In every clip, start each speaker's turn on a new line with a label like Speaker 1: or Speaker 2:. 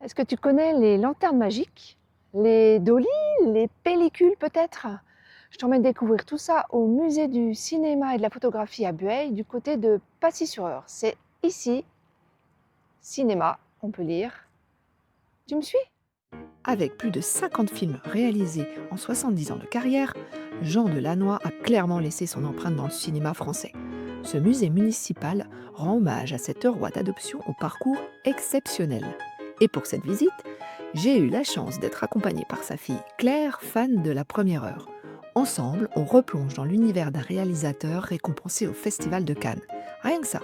Speaker 1: Est-ce que tu connais les lanternes magiques, les dolly, les pellicules peut-être? Je t'emmène découvrir tout ça au musée du cinéma et de la photographie à Bueil, du côté de Passy-sur-Eure. C'est ici, cinéma, on peut lire. Tu me suis?
Speaker 2: Avec plus de 50 films réalisés en 70 ans de carrière, Jean Delannoy a clairement laissé son empreinte dans le cinéma français. Ce musée municipal rend hommage à cet roi d'adoption au parcours exceptionnel. Et pour cette visite, j'ai eu la chance d'être accompagnée par sa fille Claire, fan de La Première Heure. Ensemble, on replonge dans l'univers d'un réalisateur récompensé au Festival de Cannes. Rien que ça.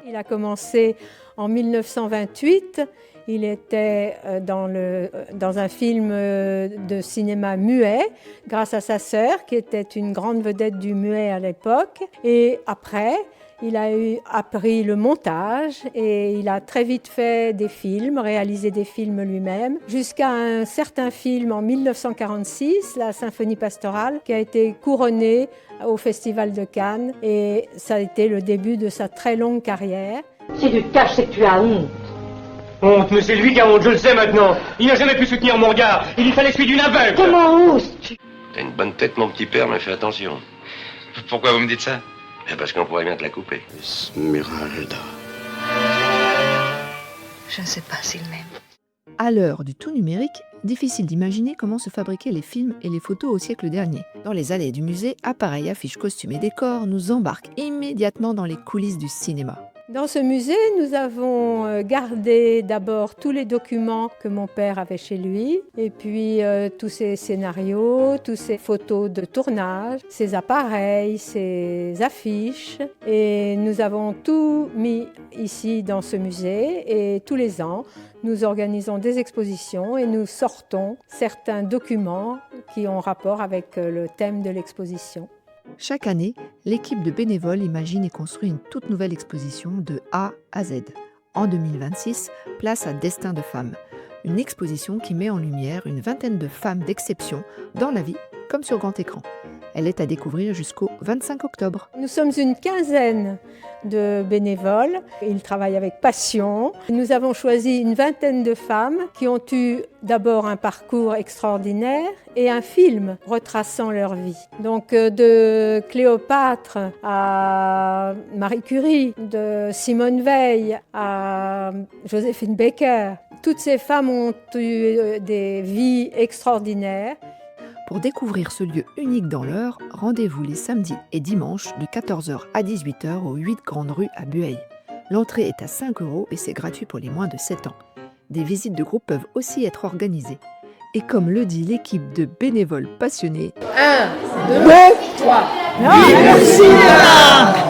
Speaker 3: Il a commencé en 1928. Il était dans un film de cinéma muet, grâce à sa sœur, qui était une grande vedette du muet à l'époque. Et après, il a appris le montage et il a très vite fait des films, réalisé des films lui-même, jusqu'à un certain film en 1946, La Symphonie pastorale, qui a été couronné au Festival de Cannes. Et ça a été le début de sa très longue carrière.
Speaker 4: Si tu te caches, c'est que tu as honte.
Speaker 5: Honte, mais c'est lui qui a honte, je le sais maintenant. Il n'a jamais pu soutenir mon regard. Il lui fallait celui d'une aveugle.
Speaker 4: Comment oses-tu?
Speaker 6: T'as une bonne tête, mon petit père, mais fais attention.
Speaker 7: Pourquoi vous me dites ça?
Speaker 6: Parce qu'on pourrait bien te la couper.
Speaker 8: Esmeralda.
Speaker 9: Je ne sais pas s'il m'aime.
Speaker 2: À l'heure du tout numérique, difficile d'imaginer comment se fabriquaient les films et les photos au siècle dernier. Dans les allées du musée, appareils, affiches, costumes et décors nous embarquent immédiatement dans les coulisses du cinéma.
Speaker 3: Dans ce musée, nous avons gardé d'abord tous les documents que mon père avait chez lui, et puis tous ses scénarios, toutes ses photos de tournage, ses appareils, ses affiches. Et nous avons tout mis ici dans ce musée, et tous les ans, nous organisons des expositions et nous sortons certains documents qui ont rapport avec le thème de l'exposition.
Speaker 2: Chaque année, l'équipe de bénévoles imagine et construit une toute nouvelle exposition de A à Z. En 2026, place à Destin de femmes. Une exposition qui met en lumière une vingtaine de femmes d'exception dans la vie comme sur grand écran. Elle est à découvrir jusqu'au 25 octobre.
Speaker 3: Nous sommes une quinzaine de bénévoles. Ils travaillent avec passion. Nous avons choisi une vingtaine de femmes qui ont eu d'abord un parcours extraordinaire et un film retraçant leur vie. Donc de Cléopâtre à Marie Curie, de Simone Veil à Joséphine Baker. Toutes ces femmes ont eu des vies extraordinaires.
Speaker 2: Pour découvrir ce lieu unique dans l'Eure, rendez-vous les samedis et dimanches de 14h à 18h au 8 Grande Rue à Bueil. L'entrée est à 5 € et c'est gratuit pour les moins de 7 ans. Des visites de groupe peuvent aussi être organisées. Et comme le dit l'équipe de bénévoles passionnés,
Speaker 4: 1, 2, 3.
Speaker 2: vive le cinéma!